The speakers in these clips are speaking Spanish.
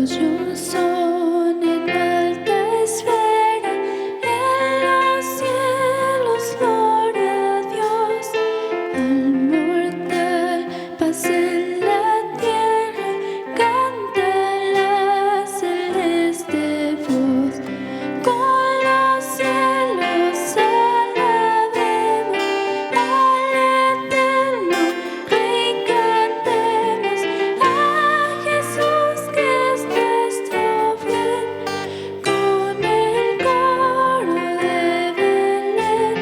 tuyos son en alta esfera, en los cielos, gloria a Dios. Al mortal paz en la tierra, canta la celeste voz. Con los cielos alabemos al eterno Rey, cantemos a Jesús que es nuestro bien. Con el coro de Belén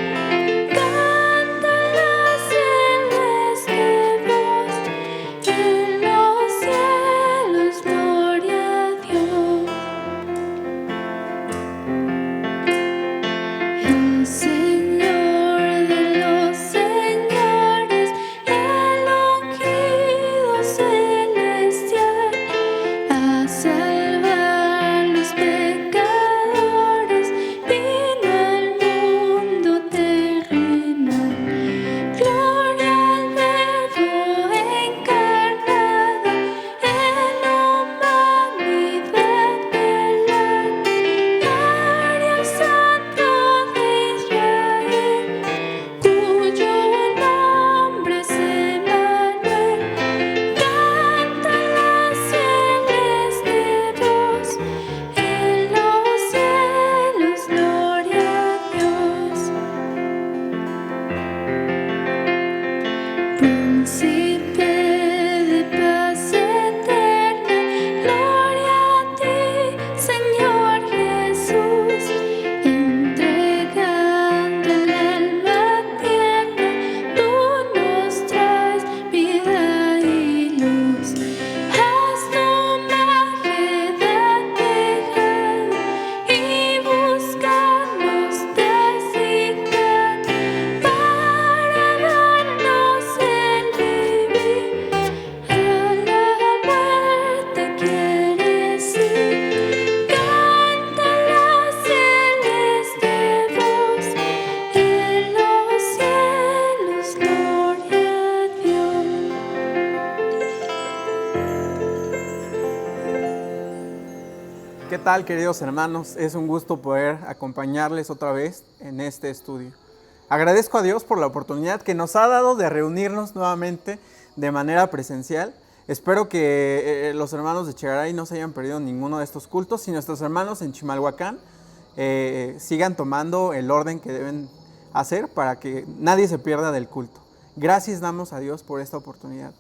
canta la celeste voz. En los cielos, gloria a Dios. El Señor de los señores, el ungido celestial, a salvar los pecadores, vino al mundo terrenal. Gloria al Verbo encarnado, en humanidad velar. Gloria al Santo de Israel, cuyo nombre es Emmanuel. Canta la celeste voz, en los cielos, gloria a Dios. Príncipe de paz eterna, gloria a ti, Señor Jesús, entregando el alma tierna, tú nos traes vida y luz. Has tu majestad dejado y buscarnos designar para darnos el vivir. A la muerte quieres ir, canta la celeste voz, en los cielos, gloria a Dios. ¿Qué tal, queridos hermanos? Es un gusto poder acompañarles otra vez en este estudio. Agradezco a Dios por la oportunidad que nos ha dado de reunirnos nuevamente de manera presencial. Espero que los hermanos de Chegaray no se hayan perdido ninguno de estos cultos y nuestros hermanos en Chimalhuacán sigan tomando el orden que deben hacer para que nadie se pierda del culto. Gracias damos a Dios por esta oportunidad.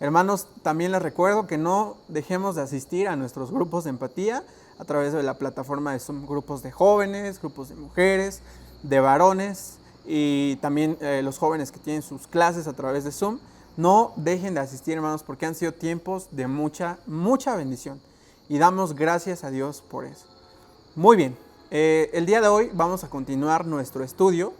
Hermanos, también les recuerdo que no dejemos de asistir a nuestros grupos de empatía a través de la plataforma de Zoom, grupos de jóvenes, grupos de mujeres, de varones y también los jóvenes que tienen sus clases a través de Zoom. No dejen de asistir, hermanos, porque han sido tiempos de mucha bendición y damos gracias a Dios por eso. Muy bien, el día de hoy vamos a continuar nuestro estudio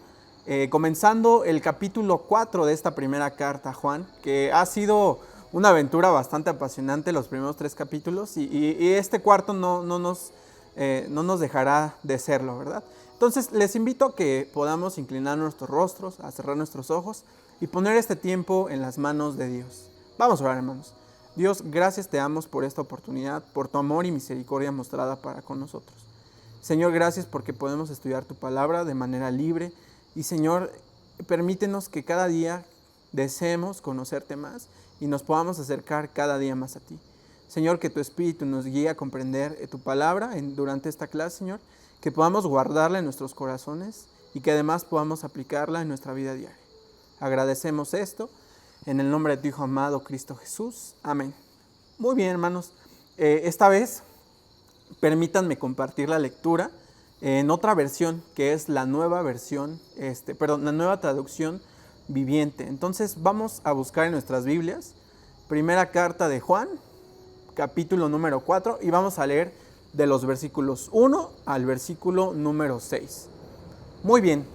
comenzando el capítulo 4 de esta primera carta a Juan, que ha sido una aventura bastante apasionante los primeros 3 capítulos y este cuarto no nos dejará de serlo, ¿verdad? Entonces les invito a que podamos inclinar nuestros rostros, a cerrar nuestros ojos y poner este tiempo en las manos de Dios. Vamos a orar, hermanos. Dios, gracias te damos por esta oportunidad, por tu amor y misericordia mostrada para con nosotros. Señor, gracias porque podemos estudiar tu palabra de manera libre y, Señor, permítenos que cada día deseemos conocerte más y nos podamos acercar cada día más a ti. Señor, que tu Espíritu nos guíe a comprender tu palabra durante esta clase, Señor, que podamos guardarla en nuestros corazones y que además podamos aplicarla en nuestra vida diaria. Agradecemos esto en el nombre de tu Hijo amado, Cristo Jesús. Amén. Muy bien, hermanos. Esta vez permítanme compartir la lectura en otra versión, que es la nueva versión, la nueva traducción viviente. Entonces vamos a buscar en nuestras Biblias, primera carta de Juan, capítulo número 4, y vamos a leer de los versículos 1 al versículo número 6. Muy bien,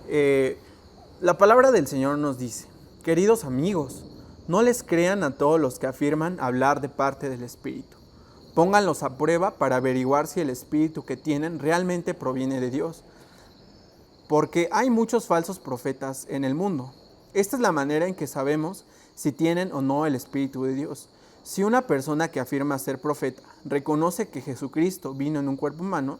la palabra del Señor nos dice: queridos amigos, no les crean a todos los que afirman hablar de parte del Espíritu. Pónganlos a prueba para averiguar si el Espíritu que tienen realmente proviene de Dios. Porque hay muchos falsos profetas en el mundo. Esta es la manera en que sabemos si tienen o no el Espíritu de Dios. Si una persona que afirma ser profeta reconoce que Jesucristo vino en un cuerpo humano,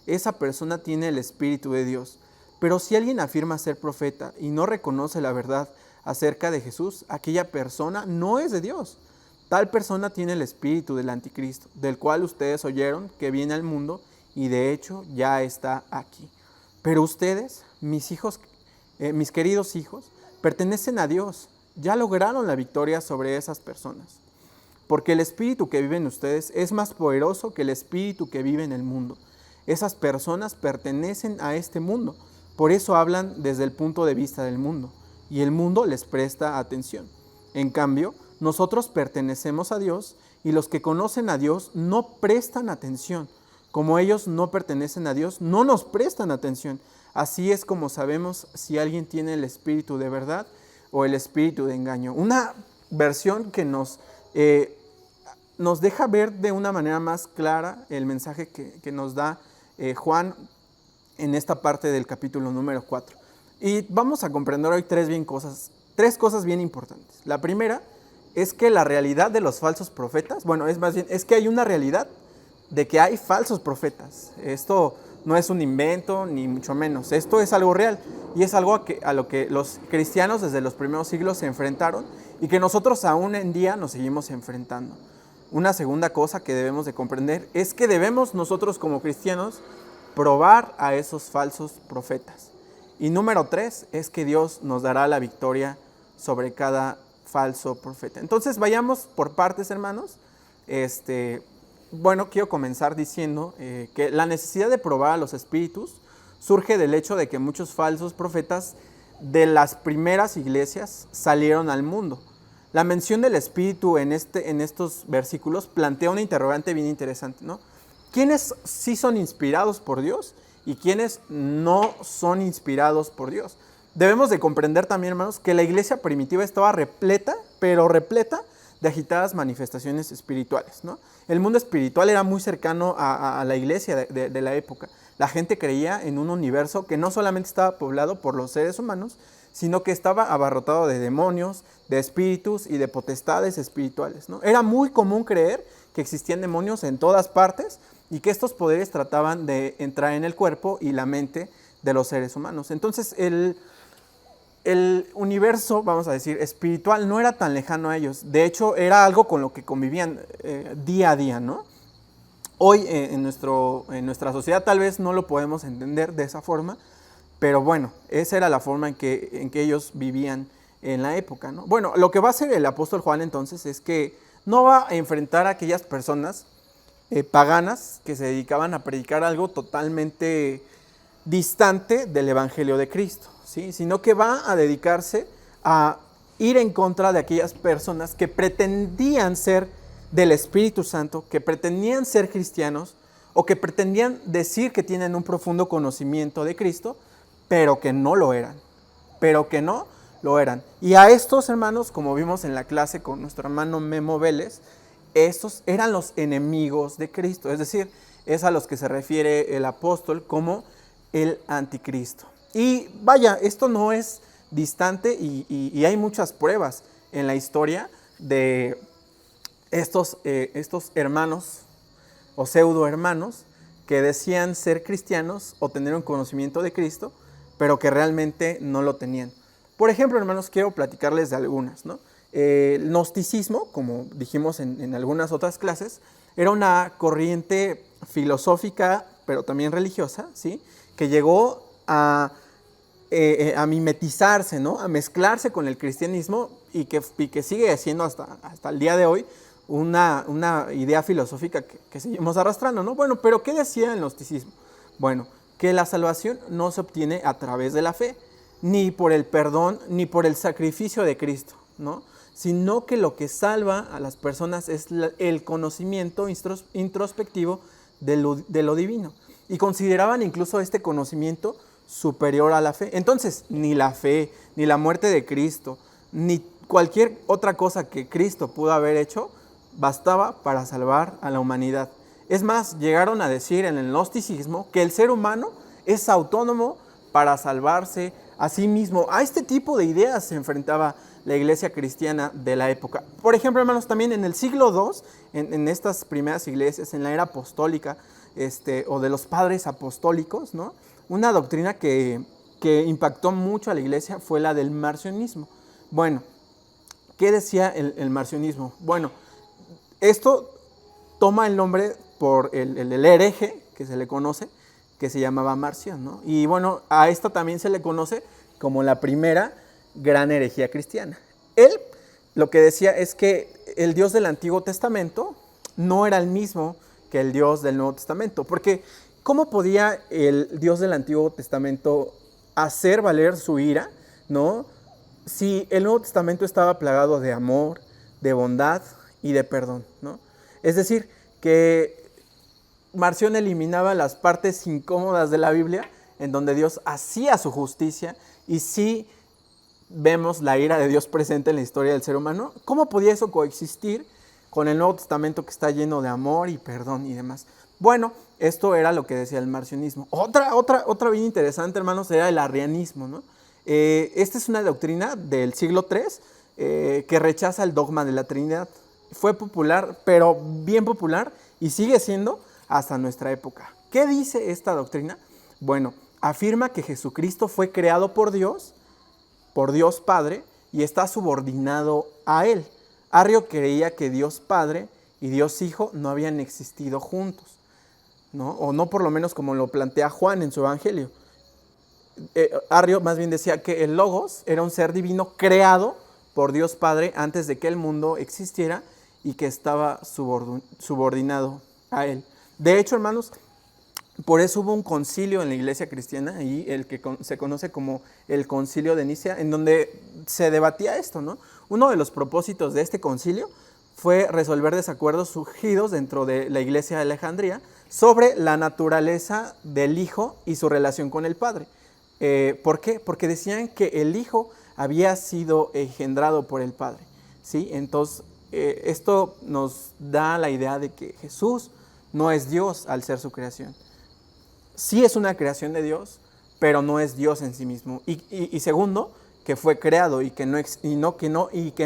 esa persona tiene el Espíritu de Dios. Pero si alguien afirma ser profeta y no reconoce la verdad acerca de Jesús, aquella persona no es de Dios. Tal persona tiene el espíritu del anticristo, del cual ustedes oyeron que viene al mundo y de hecho ya está aquí. Pero ustedes, mis hijos, mis queridos hijos, pertenecen a Dios. Ya lograron la victoria sobre esas personas. Porque el espíritu que vive en ustedes es más poderoso que el espíritu que vive en el mundo. Esas personas pertenecen a este mundo. Por eso hablan desde el punto de vista del mundo. Y el mundo les presta atención. En cambio, nosotros pertenecemos a Dios y los que conocen a Dios no prestan atención. Como ellos no pertenecen a Dios, no nos prestan atención. Así es como sabemos si alguien tiene el espíritu de verdad o el espíritu de engaño. Una versión que nos deja ver de una manera más clara el mensaje que nos da Juan en esta parte del capítulo número 4. Y vamos a comprender hoy tres cosas bien importantes. La primera es que la realidad de los falsos profetas, es que hay una realidad de que hay falsos profetas. Esto no es un invento, ni mucho menos. Esto es algo real y es algo a lo que los cristianos desde los primeros siglos se enfrentaron y que nosotros aún en día nos seguimos enfrentando. Una segunda cosa que debemos de comprender es que debemos nosotros como cristianos probar a esos falsos profetas. Y número 3 es que Dios nos dará la victoria sobre cada falso profeta. Entonces vayamos por partes, hermanos. Quiero comenzar diciendo que la necesidad de probar a los espíritus surge del hecho de que muchos falsos profetas de las primeras iglesias salieron al mundo. La mención del espíritu en estos versículos plantea una interrogante bien interesante, ¿no? ¿Quiénes sí son inspirados por Dios y quiénes no son inspirados por Dios? Debemos de comprender también, hermanos, que la iglesia primitiva estaba repleta de agitadas manifestaciones espirituales, ¿no? El mundo espiritual era muy cercano a la iglesia de la época. La gente creía en un universo que no solamente estaba poblado por los seres humanos, sino que estaba abarrotado de demonios, de espíritus y de potestades espirituales, ¿no? Era muy común creer que existían demonios en todas partes y que estos poderes trataban de entrar en el cuerpo y la mente de los seres humanos. Entonces, el universo, vamos a decir, espiritual no era tan lejano a ellos. De hecho, era algo con lo que convivían día a día, ¿no? Hoy en nuestra sociedad tal vez no lo podemos entender de esa forma, pero bueno, esa era la forma en que ellos vivían en la época, ¿no? Bueno, lo que va a hacer el apóstol Juan entonces es que no va a enfrentar a aquellas personas paganas que se dedicaban a predicar algo totalmente distante del evangelio de Cristo, ¿sí? Sino que va a dedicarse a ir en contra de aquellas personas que pretendían ser del Espíritu Santo, que pretendían ser cristianos o que pretendían decir que tienen un profundo conocimiento de Cristo, pero que no lo eran, Y a estos hermanos, como vimos en la clase con nuestro hermano Memo Vélez, estos eran los enemigos de Cristo, es decir, es a los que se refiere el apóstol como el anticristo. Y vaya, esto no es distante y hay muchas pruebas en la historia de estos hermanos o pseudo hermanos que decían ser cristianos o tener un conocimiento de Cristo, pero que realmente no lo tenían. Por ejemplo, hermanos, quiero platicarles de algunas, ¿no? El gnosticismo, como dijimos en algunas otras clases, era una corriente filosófica, pero también religiosa, ¿sí? Que llegó a mimetizarse, ¿no? A mezclarse con el cristianismo y que sigue siendo hasta el día de hoy una idea filosófica que seguimos arrastrando, ¿no? Bueno, pero ¿qué decía el gnosticismo? Bueno, que la salvación no se obtiene a través de la fe, ni por el perdón, ni por el sacrificio de Cristo, ¿no? Sino que lo que salva a las personas es el conocimiento introspectivo de lo divino. Y consideraban incluso este conocimiento superior a la fe. Entonces, ni la fe, ni la muerte de Cristo, ni cualquier otra cosa que Cristo pudo haber hecho, bastaba para salvar a la humanidad. Es más, llegaron a decir en el gnosticismo que el ser humano es autónomo para salvarse a sí mismo. A este tipo de ideas se enfrentaba la iglesia cristiana de la época. Por ejemplo, hermanos, también en el siglo II, en estas primeras iglesias, en la era apostólica, o de los padres apostólicos, ¿no? Una doctrina que impactó mucho a la iglesia fue la del marcionismo. Bueno, ¿qué decía el marcionismo? Bueno, esto toma el nombre por el hereje que se le conoce, que se llamaba Marción, ¿no? Y bueno, a esta también se le conoce como la primera gran herejía cristiana. Él lo que decía es que el Dios del Antiguo Testamento no era el mismo que el Dios del Nuevo Testamento, porque ¿cómo podía el Dios del Antiguo Testamento hacer valer su ira, ¿no? Si el Nuevo Testamento estaba plagado de amor, de bondad y de perdón, ¿no? Es decir, que Marción eliminaba las partes incómodas de la Biblia, en donde Dios hacía su justicia, y sí vemos la ira de Dios presente en la historia del ser humano. ¿Cómo podía eso coexistir con el Nuevo Testamento que está lleno de amor y perdón y demás? Bueno, esto era lo que decía el marcionismo. Otra bien interesante, hermanos, era el arrianismo, ¿no? Esta es una doctrina del siglo III que rechaza el dogma de la Trinidad. Fue popular, pero bien popular, y sigue siendo hasta nuestra época. ¿Qué dice esta doctrina? Bueno, afirma que Jesucristo fue creado por Dios Padre, y está subordinado a Él. Arrio creía que Dios Padre y Dios Hijo no habían existido juntos, ¿no? O no por lo menos como lo plantea Juan en su Evangelio. Arrio más bien decía que el Logos era un ser divino creado por Dios Padre antes de que el mundo existiera y que estaba subordinado a Él. De hecho, hermanos, por eso hubo un concilio en la iglesia cristiana, y el que se conoce como el Concilio de Nicea, en donde se debatía esto, ¿no? Uno de los propósitos de este concilio fue resolver desacuerdos surgidos dentro de la iglesia de Alejandría sobre la naturaleza del Hijo y su relación con el Padre. ¿Por qué? Porque decían que el Hijo había sido engendrado por el Padre, ¿sí? Entonces, esto nos da la idea de que Jesús no es Dios al ser su creación. Sí es una creación de Dios, pero no es Dios en sí mismo. Y segundo, que fue creado y que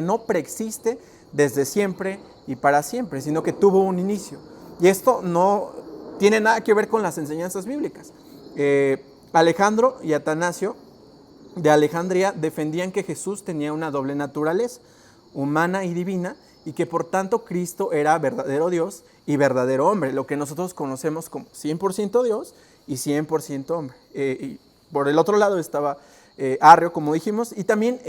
no preexiste desde siempre y para siempre, sino que tuvo un inicio. Y esto no tiene nada que ver con las enseñanzas bíblicas. Alejandro y Atanasio de Alejandría defendían que Jesús tenía una doble naturaleza, humana y divina, y que por tanto Cristo era verdadero Dios y verdadero hombre, lo que nosotros conocemos como 100% Dios y 100% hombre. Y por el otro lado estaba Arrio, como dijimos, y también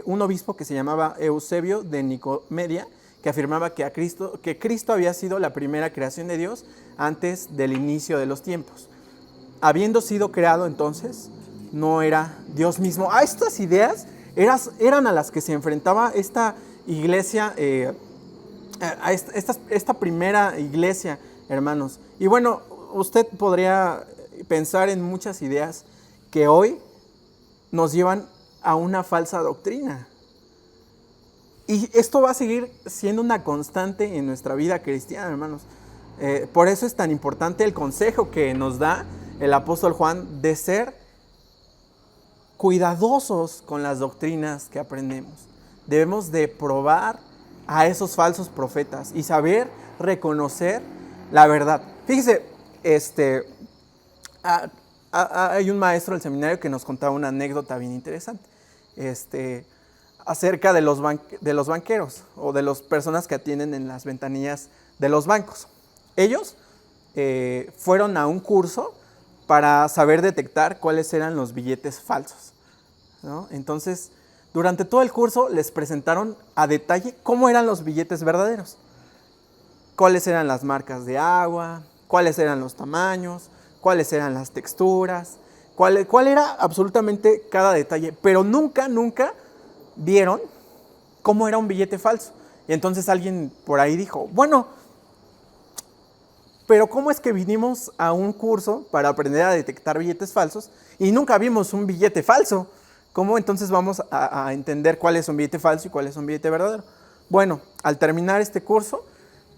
un obispo que se llamaba Eusebio de Nicomedia, que afirmaba que Cristo había sido la primera creación de Dios antes del inicio de los tiempos. Habiendo sido creado entonces, no era Dios mismo. A estas ideas eran a las que se enfrentaba esta iglesia, a esta primera iglesia, hermanos. Y bueno, usted podría pensar en muchas ideas que hoy nos llevan a una falsa doctrina. Y esto va a seguir siendo una constante en nuestra vida cristiana, hermanos. Por eso es tan importante el consejo que nos da el apóstol Juan de ser cuidadosos con las doctrinas que aprendemos. Debemos de probar a esos falsos profetas y saber reconocer la verdad. Fíjese, hay un maestro del seminario que nos contaba una anécdota bien interesante acerca de los banqueros o de las personas que atienden en las ventanillas de los bancos. Ellos fueron a un curso para saber detectar cuáles eran los billetes falsos, ¿no? Entonces, durante todo el curso les presentaron a detalle cómo eran los billetes verdaderos, cuáles eran las marcas de agua, cuáles eran los tamaños, cuáles eran las texturas, cuál era absolutamente cada detalle, pero nunca vieron cómo era un billete falso. Y entonces alguien por ahí dijo, bueno, pero ¿cómo es que vinimos a un curso para aprender a detectar billetes falsos y nunca vimos un billete falso? ¿Cómo entonces vamos a entender cuál es un billete falso y cuál es un billete verdadero? Bueno, al terminar este curso,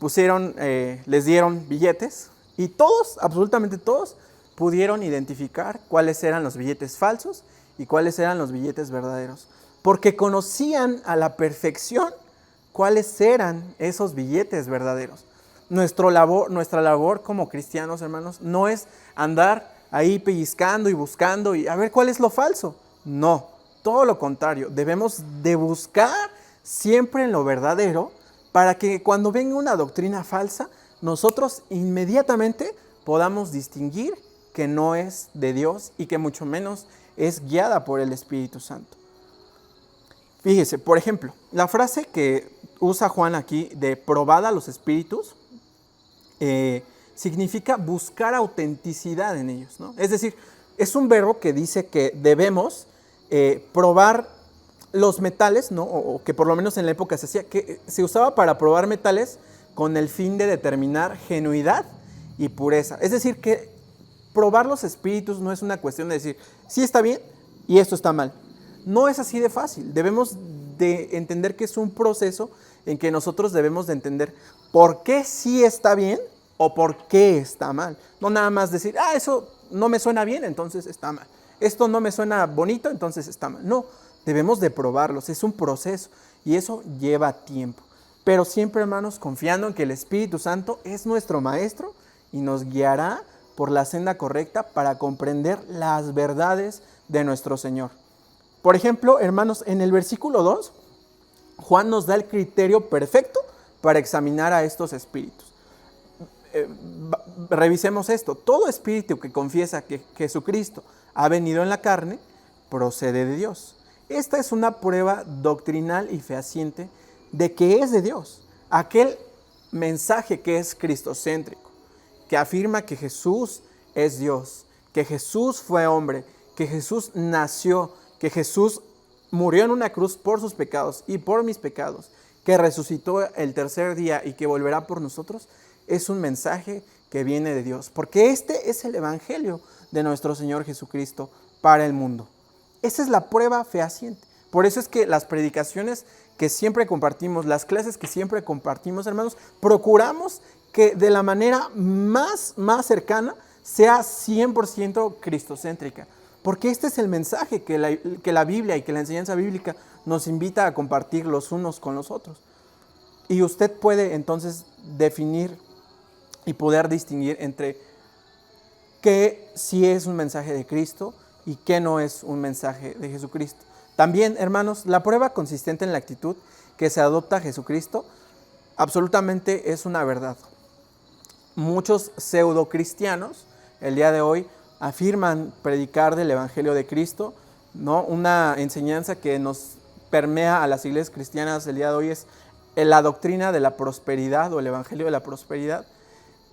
les dieron billetes y todos, absolutamente todos, pudieron identificar cuáles eran los billetes falsos y cuáles eran los billetes verdaderos. porque conocían a la perfección cuáles eran esos billetes verdaderos. Nuestra labor como cristianos, hermanos, no es andar ahí pellizcando y buscando y a ver cuál es lo falso. No, todo lo contrario. Debemos de buscar siempre en lo verdadero para que cuando venga una doctrina falsa, nosotros inmediatamente podamos distinguir que no es de Dios y que mucho menos es guiada por el Espíritu Santo. Fíjese, por ejemplo, la frase que usa Juan aquí de probad a los espíritus, significa buscar autenticidad en ellos, ¿no? Es decir, es un verbo que dice que debemos probar los metales, ¿no? O que por lo menos en la época se hacía, que se usaba para probar metales con el fin de determinar genuidad y pureza. Es decir, que probar los espíritus no es una cuestión de decir, sí está bien y esto está mal. No es así de fácil. Debemos de entender que es un proceso en que nosotros debemos de entender por qué sí está bien o por qué está mal. No nada más decir, eso no me suena bien, entonces está mal. Esto no me suena bonito, entonces está mal. No, debemos de probarlos. Es un proceso y eso lleva tiempo. Pero siempre, hermanos, confiando en que el Espíritu Santo es nuestro Maestro y nos guiará por la senda correcta para comprender las verdades de nuestro Señor. Por ejemplo, hermanos, en el versículo 2, Juan nos da el criterio perfecto para examinar a estos espíritus. Revisemos esto. Todo espíritu que confiesa que Jesucristo ha venido en la carne, procede de Dios. Esta es una prueba doctrinal y fehaciente de que es de Dios. Aquel mensaje que es cristocéntrico, que afirma que Jesús es Dios, que Jesús fue hombre, que Jesús nació, que Jesús murió en una cruz por sus pecados y por mis pecados, que resucitó el tercer día y que volverá por nosotros, es un mensaje que viene de Dios, porque este es el evangelio de nuestro Señor Jesucristo para el mundo. Esa es la prueba fehaciente. Por eso es que las predicaciones que siempre compartimos, las clases que siempre compartimos, hermanos, procuramos que de la manera más cercana sea 100% cristocéntrica. Porque este es el mensaje que la Biblia y que la enseñanza bíblica nos invita a compartir los unos con los otros. Y usted puede entonces definir y poder distinguir entre qué sí es un mensaje de Cristo y qué no es un mensaje de Jesucristo. También, hermanos, la prueba consistente en la actitud que se adopta a Jesucristo absolutamente es una verdad. Muchos pseudocristianos el día de hoy afirman predicar del Evangelio de Cristo, ¿no? Una enseñanza que nos permea a las iglesias cristianas el día de hoy es la doctrina de la prosperidad o el Evangelio de la prosperidad.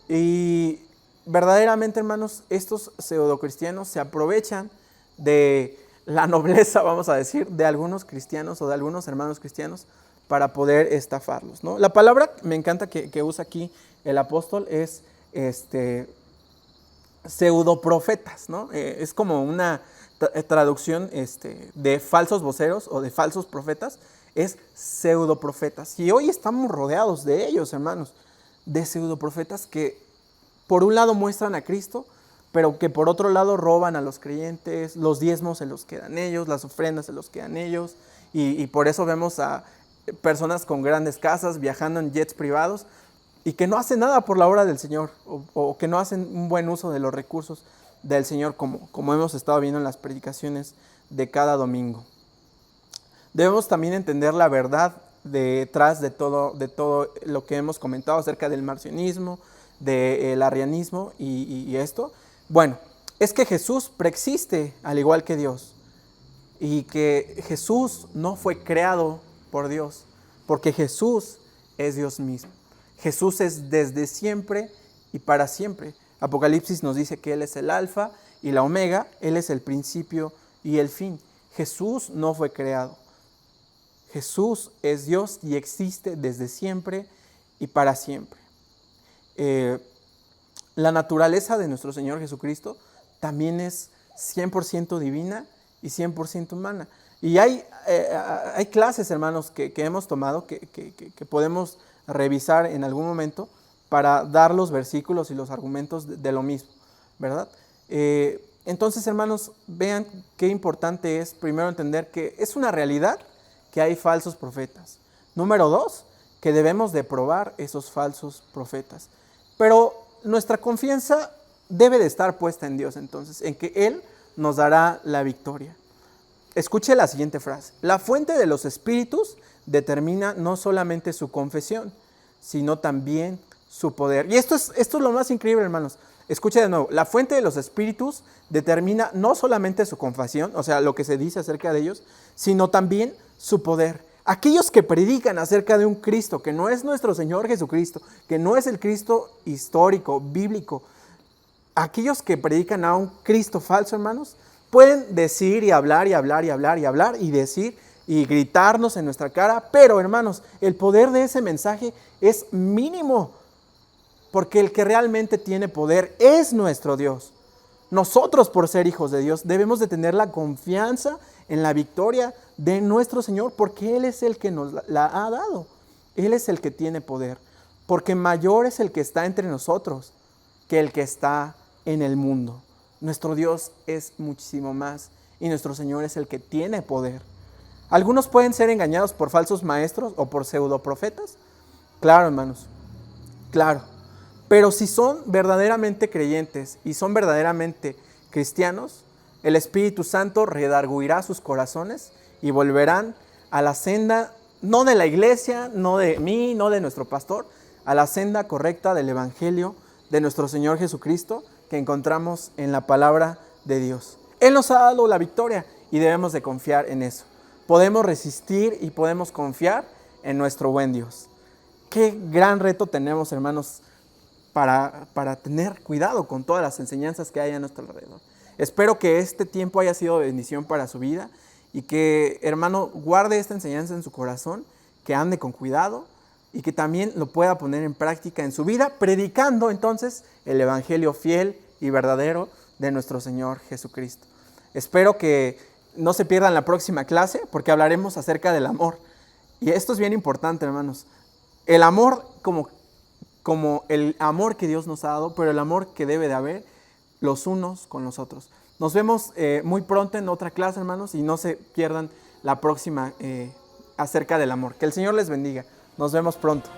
Y verdaderamente, hermanos, estos pseudocristianos se aprovechan de la nobleza, vamos a decir, de algunos cristianos o de algunos hermanos cristianos para poder estafarlos, ¿no? La palabra me encanta que usa aquí el apóstol es pseudoprofetas, ¿no? Es como una traducción de falsos voceros o de falsos profetas, es pseudoprofetas. Y hoy estamos rodeados de ellos, hermanos, de pseudoprofetas que por un lado muestran a Cristo, pero que por otro lado roban a los creyentes, los diezmos se los quedan ellos, las ofrendas se los quedan ellos, y por eso vemos a personas con grandes casas viajando en jets privados y que no hacen nada por la obra del Señor o que no hacen un buen uso de los recursos del Señor como hemos estado viendo en las predicaciones de cada domingo. Debemos también entender la verdad detrás de todo lo que hemos comentado acerca del marcionismo, del arrianismo y esto. Bueno, es que Jesús preexiste al igual que Dios y que Jesús no fue creado por Dios, porque Jesús es Dios mismo. Jesús es desde siempre y para siempre. Apocalipsis nos dice que Él es el alfa y la omega, Él es el principio y el fin. Jesús no fue creado. Jesús es Dios y existe desde siempre y para siempre. La naturaleza de nuestro Señor Jesucristo también es 100% divina y 100% humana. Y hay clases, hermanos, que hemos tomado que podemos revisar en algún momento para dar los versículos y los argumentos de lo mismo, ¿verdad? Entonces, hermanos, vean qué importante es primero entender que es una realidad que hay falsos profetas. Número 2, que debemos de probar esos falsos profetas. Pero nuestra confianza debe de estar puesta en Dios, entonces, en que Él nos dará la victoria. Escuche la siguiente frase. La fuente de los espíritus determina no solamente su confesión, sino también su poder. Y esto es lo más increíble, hermanos. Escuche de nuevo. La fuente de los espíritus determina no solamente su confesión, o sea, lo que se dice acerca de ellos, sino también su poder. Aquellos que predican acerca de un Cristo que no es nuestro Señor Jesucristo, que no es el Cristo histórico, bíblico, aquellos que predican a un Cristo falso, hermanos, pueden decir y hablar y hablar y hablar y hablar y decir y gritarnos en nuestra cara, pero hermanos, el poder de ese mensaje es mínimo, porque el que realmente tiene poder es nuestro Dios. Nosotros, por ser hijos de Dios, debemos de tener la confianza en la victoria de nuestro Señor, porque Él es el que nos la ha dado. Él es el que tiene poder, porque mayor es el que está entre nosotros que el que está en el mundo. Nuestro Dios es muchísimo más y nuestro Señor es el que tiene poder. Algunos pueden ser engañados por falsos maestros o por pseudoprofetas. Claro, hermanos, claro. Pero si son verdaderamente creyentes y son verdaderamente cristianos, el Espíritu Santo redarguirá sus corazones y volverán a la senda, no de la iglesia, no de mí, no de nuestro pastor, a la senda correcta del Evangelio de nuestro Señor Jesucristo que encontramos en la palabra de Dios. Él nos ha dado la victoria y debemos de confiar en eso. Podemos resistir y podemos confiar en nuestro buen Dios. Qué gran reto tenemos, hermanos, para tener cuidado con todas las enseñanzas que hay a nuestro alrededor. Espero que este tiempo haya sido de bendición para su vida y que, hermano, guarde esta enseñanza en su corazón, que ande con cuidado y que también lo pueda poner en práctica en su vida, predicando entonces el evangelio fiel y verdadero de nuestro Señor Jesucristo. Espero que no se pierdan la próxima clase porque hablaremos acerca del amor. Y esto es bien importante, hermanos. El amor como el amor que Dios nos ha dado, pero el amor que debe de haber los unos con los otros. Nos vemos muy pronto en otra clase, hermanos, y no se pierdan la próxima acerca del amor. Que el Señor les bendiga. Nos vemos pronto.